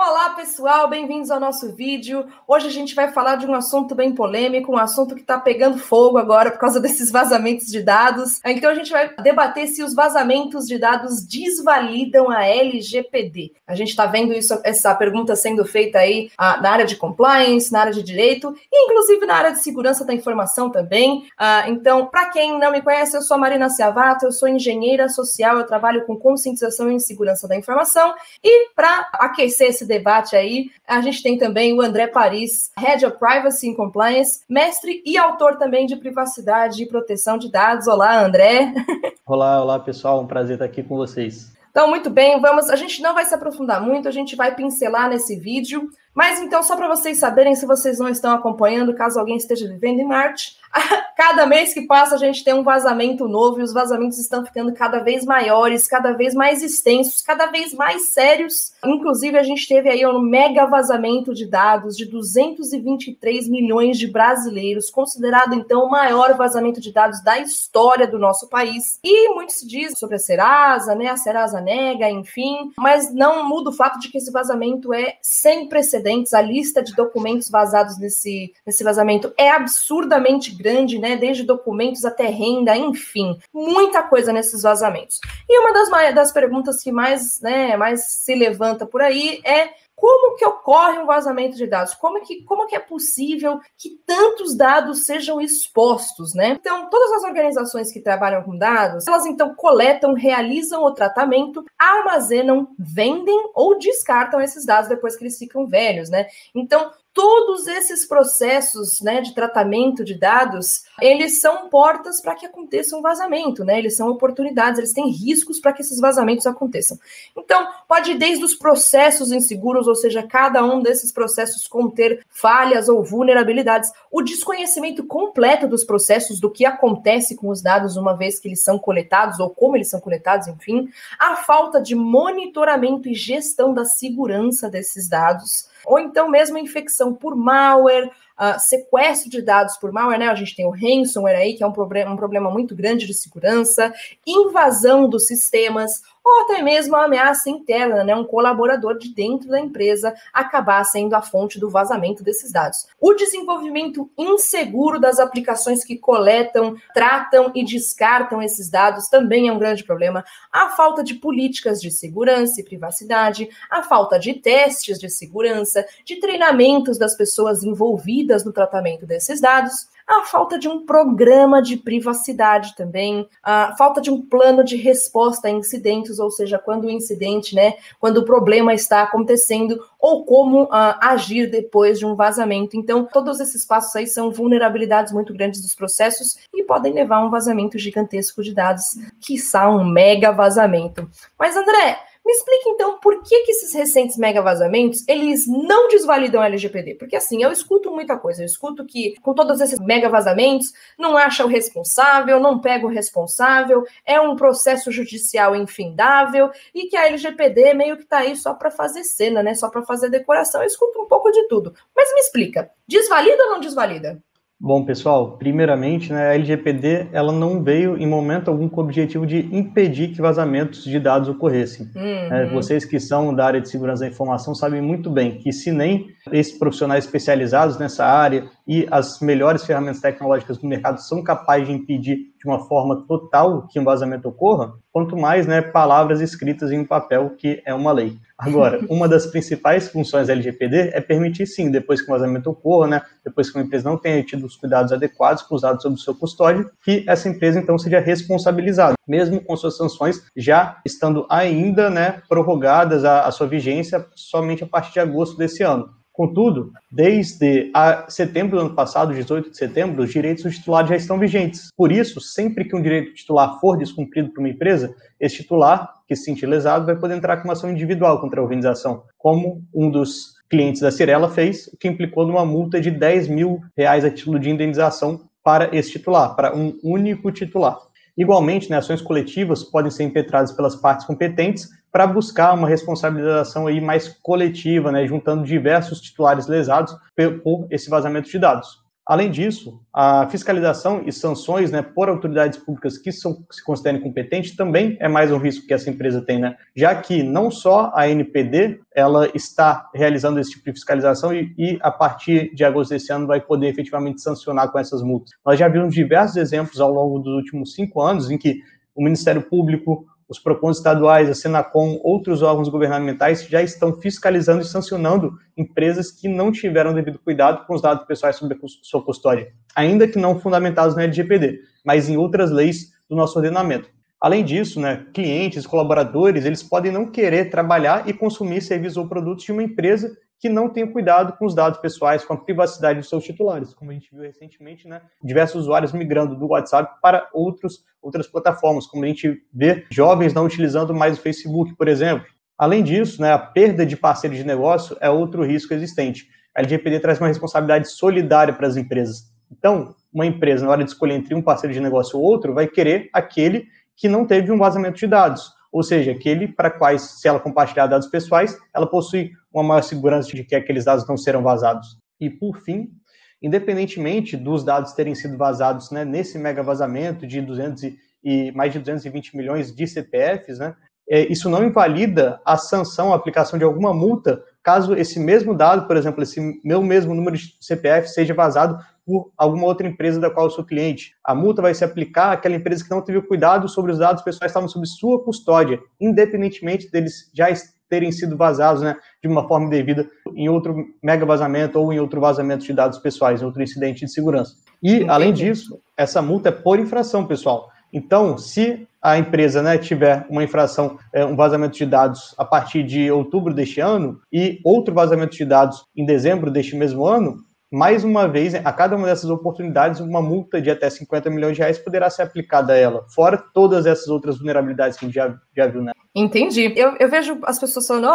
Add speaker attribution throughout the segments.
Speaker 1: Olá, pessoal, bem-vindos ao nosso vídeo. Hoje a gente vai falar de um assunto bem polêmico, um assunto que está pegando fogo agora por causa desses vazamentos de dados. Então a gente vai debater se os vazamentos de dados desvalidam a LGPD. A gente está vendo essa pergunta sendo feita aí na área de compliance, na área de direito e inclusive na área de segurança da informação também. Então, para quem não me conhece, eu sou a Marina Ciavato, eu sou engenheira social, eu trabalho com conscientização em segurança da informação e para aquecer esse debate aí, a gente tem também o André Paris, Head of Privacy and Compliance, mestre e autor também de privacidade e proteção de dados. Olá, André.
Speaker 2: Olá, pessoal, um prazer estar aqui com vocês.
Speaker 1: Então, muito bem, a gente não vai se aprofundar muito, a gente vai pincelar nesse vídeo, mas então, só para vocês saberem, se vocês não estão acompanhando, caso alguém esteja vivendo em Marte, cada mês que passa a gente tem um vazamento novo e os vazamentos estão ficando cada vez maiores, cada vez mais extensos, cada vez mais sérios. Inclusive, a gente teve aí um mega vazamento de dados de 223 milhões de brasileiros, considerado, então, o maior vazamento de dados da história do nosso país. E muito se diz sobre a Serasa, né? A Serasa nega, enfim, mas não muda o fato de que esse vazamento é sem precedentes. A lista de documentos vazados nesse vazamento é absurdamente grande, né? Desde documentos até renda, enfim, muita coisa nesses vazamentos. E uma das perguntas que mais se levanta por aí é: como que ocorre um vazamento de dados? Como que é possível que tantos dados sejam expostos, né? Então, todas as organizações que trabalham com dados, elas então coletam, realizam o tratamento, armazenam, vendem ou descartam esses dados depois que eles ficam velhos, né? Então, todos esses processos, né, de tratamento de dados, eles são portas para que aconteça um vazamento, né? Eles são oportunidades, eles têm riscos para que esses vazamentos aconteçam. Então, pode ir desde os processos inseguros, ou seja, cada um desses processos conter falhas ou vulnerabilidades, o desconhecimento completo dos processos, do que acontece com os dados uma vez que eles são coletados ou como eles são coletados, enfim, a falta de monitoramento e gestão da segurança desses dados, ou então mesmo infecção por malware, sequestro de dados por malware, né? A gente tem o ransomware aí, que é um problema muito grande de segurança, invasão dos sistemas, ou até mesmo a ameaça interna, né? Um colaborador de dentro da empresa acabar sendo a fonte do vazamento desses dados. O desenvolvimento inseguro das aplicações que coletam, tratam e descartam esses dados também é um grande problema. A falta de políticas de segurança e privacidade, a falta de testes de segurança, de treinamentos das pessoas envolvidas no tratamento desses dados, a falta de um programa de privacidade também, a falta de um plano de resposta a incidentes, ou seja, quando o incidente, né, quando o problema está acontecendo, ou como agir depois de um vazamento. Então, todos esses passos aí são vulnerabilidades muito grandes dos processos e podem levar a um vazamento gigantesco de dados, quiçá um mega vazamento. Mas, André, me explica, então, por que esses recentes mega vazamentos, eles não desvalidam a LGPD? Porque, assim, eu escuto muita coisa. Eu escuto que, com todos esses mega vazamentos, não acha o responsável, não pega o responsável, é um processo judicial infindável e que a LGPD meio que tá aí só para fazer cena, né? Só para fazer decoração. Eu escuto um pouco de tudo. Mas me explica, desvalida ou não desvalida?
Speaker 2: Bom, pessoal, primeiramente, né, a LGPD ela não veio em momento algum com o objetivo de impedir que vazamentos de dados ocorressem. Vocês que são da área de segurança da informação sabem muito bem que se nem esses profissionais especializados nessa área e as melhores ferramentas tecnológicas do mercado são capazes de impedir de uma forma total que um vazamento ocorra, quanto mais, né, palavras escritas em um papel, que é uma lei. Agora, uma das principais funções da LGPD é permitir, sim, depois que um vazamento ocorra, né, depois que uma empresa não tenha tido os cuidados adequados com os dados sob o seu custódio, que essa empresa, então, seja responsabilizada, mesmo com suas sanções já estando ainda, né, prorrogadas a sua vigência somente a partir de agosto desse ano. Contudo, desde setembro do ano passado, 18 de setembro, os direitos dos titulares já estão vigentes. Por isso, sempre que um direito titular for descumprido por uma empresa, esse titular, que se sentir lesado, vai poder entrar com uma ação individual contra a organização, como um dos clientes da Cyrela fez, o que implicou numa multa de R$10 mil a título de indenização para esse titular, para um único titular. Igualmente, né, ações coletivas podem ser impetradas pelas partes competentes para buscar uma responsabilização aí mais coletiva, né, juntando diversos titulares lesados por esse vazamento de dados. Além disso, a fiscalização e sanções, né, por autoridades públicas que se considerem competentes também é mais um risco que essa empresa tem, né? Já que não só a ANPD ela está realizando esse tipo de fiscalização e a partir de agosto desse ano vai poder efetivamente sancionar com essas multas. Nós já vimos diversos exemplos ao longo dos últimos 5 anos em que o Ministério Público, os PROCONs estaduais, a Senacom, outros órgãos governamentais já estão fiscalizando e sancionando empresas que não tiveram devido cuidado com os dados pessoais sob sua custódia, ainda que não fundamentados na LGPD, mas em outras leis do nosso ordenamento. Além disso, né, clientes, colaboradores, eles podem não querer trabalhar e consumir serviços ou produtos de uma empresa que não tenha cuidado com os dados pessoais, com a privacidade dos seus titulares, como a gente viu recentemente, né, diversos usuários migrando do WhatsApp para outras plataformas, como a gente vê jovens não utilizando mais o Facebook, por exemplo. Além disso, né, a perda de parceiros de negócio é outro risco existente. A LGPD traz uma responsabilidade solidária para as empresas. Então, uma empresa, na hora de escolher entre um parceiro de negócio ou outro, vai querer aquele que não teve um vazamento de dados, ou seja, aquele para quais, se ela compartilhar dados pessoais, ela possui uma maior segurança de que aqueles dados não serão vazados. E, por fim, independentemente dos dados terem sido vazados, né, nesse mega vazamento de mais de 220 milhões de CPFs, né, isso não invalida a sanção, a aplicação de alguma multa, caso esse mesmo dado, por exemplo, esse meu mesmo número de CPF seja vazado por alguma outra empresa da qual eu sou cliente. A multa vai se aplicar àquela empresa que não teve cuidado sobre os dados pessoais que estavam sob sua custódia, independentemente deles já terem sido vazados, né, de uma forma indevida em outro mega vazamento ou em outro vazamento de dados pessoais, em outro incidente de segurança. E, entendi, além disso, essa multa é por infração, pessoal. Então, se a empresa, né, tiver uma infração, um vazamento de dados a partir de outubro deste ano e outro vazamento de dados em dezembro deste mesmo ano, mais uma vez, a cada uma dessas oportunidades, uma multa de até 50 milhões de reais poderá ser aplicada a ela, fora todas essas outras vulnerabilidades que a gente já viu, né?
Speaker 1: Entendi. Eu vejo as pessoas falando,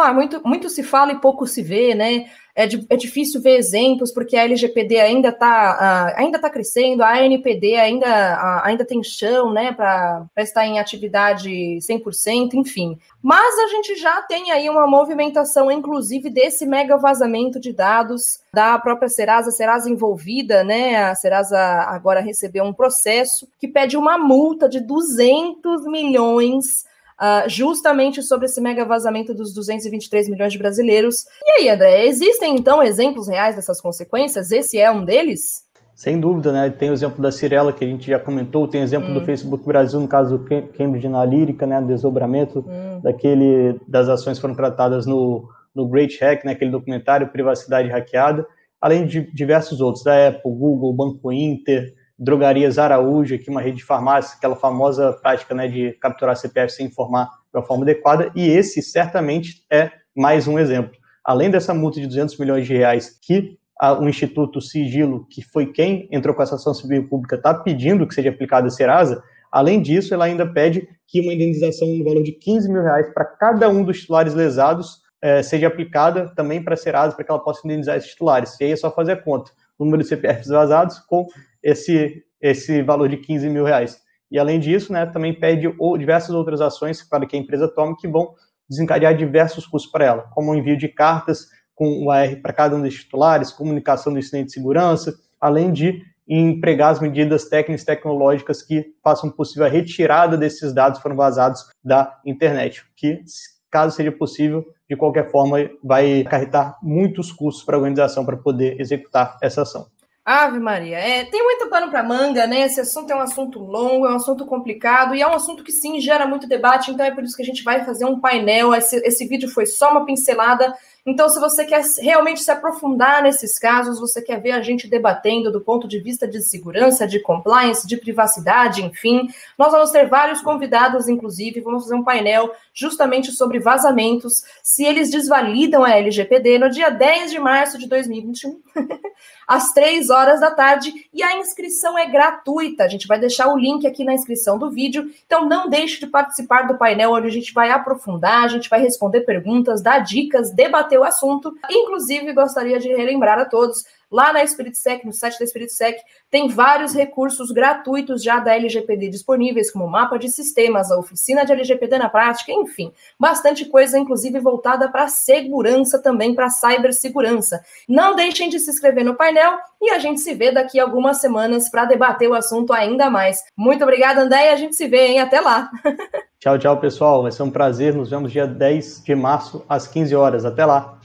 Speaker 1: muito se fala e pouco se vê, né? É difícil ver exemplos, porque a LGPD ainda tá crescendo, a ANPD ainda tem chão, né, para estar em atividade 100%, enfim. Mas a gente já tem aí uma movimentação, inclusive, desse mega vazamento de dados da própria Serasa envolvida, né? A Serasa agora recebeu um processo que pede uma multa de 200 milhões justamente sobre esse mega vazamento dos 223 milhões de brasileiros. E aí, André, existem, então, exemplos reais dessas consequências? Esse é um deles?
Speaker 2: Sem dúvida, né? Tem o exemplo da Cirela, que a gente já comentou, tem o exemplo do Facebook Brasil, no caso do Cambridge Analytica, né? Desdobramento das ações que foram tratadas no Great Hack, né? Aquele documentário Privacidade Hackeada, além de diversos outros, da Apple, Google, Banco Inter, Drogarias Araújo, aqui uma rede de farmácia, aquela famosa prática, né, de capturar CPF sem informar de uma forma adequada, e esse certamente é mais um exemplo. Além dessa multa de 200 milhões de reais que o Instituto Sigilo, que foi quem entrou com essa ação civil pública, está pedindo que seja aplicada a Serasa, além disso, ela ainda pede que uma indenização no valor de 15 mil reais para cada um dos titulares lesados seja aplicada também para a Serasa, para que ela possa indenizar esses titulares. E aí é só fazer a conta. O número de CPFs vazados com esse valor de 15 mil reais. E, além disso, né, também pede diversas outras ações para que a empresa tome que vão desencadear diversos custos para ela, como o envio de cartas com o AR para cada um dos titulares, comunicação do incidente de segurança, além de empregar as medidas técnicas e tecnológicas que façam possível a retirada desses dados que foram vazados da internet, que, caso seja possível, de qualquer forma, vai acarretar muitos custos para a organização para poder executar essa ação.
Speaker 1: Ave Maria, tem muito pano para manga, né? Esse assunto é um assunto longo, é um assunto complicado e é um assunto que sim gera muito debate, então é por isso que a gente vai fazer um painel. Esse vídeo foi só uma pincelada, então se você quer realmente se aprofundar nesses casos, você quer ver a gente debatendo do ponto de vista de segurança, de compliance, de privacidade, enfim, nós vamos ter vários convidados, inclusive, vamos fazer um painel justamente sobre vazamentos, se eles desvalidam a LGPD no dia 10 de março de 2021, às 3 horas da tarde, e a inscrição é gratuita. A gente vai deixar o link aqui na inscrição do vídeo, então não deixe de participar do painel, onde a gente vai aprofundar, a gente vai responder perguntas, dar dicas, debater o assunto. Inclusive, gostaria de relembrar a todos, lá na SpiritSec, no site da SpiritSec, tem vários recursos gratuitos já da LGPD disponíveis, como o mapa de sistemas, a oficina de LGPD na prática, enfim, bastante coisa, inclusive voltada para segurança também, para cibersegurança. Não deixem de se inscrever no painel e a gente se vê daqui a algumas semanas para debater o assunto ainda mais. Muito obrigada, André, e a gente se vê, hein? Até lá!
Speaker 2: Tchau, tchau, pessoal. Vai ser um prazer. Nos vemos dia 10 de março, às 15 horas. Até lá!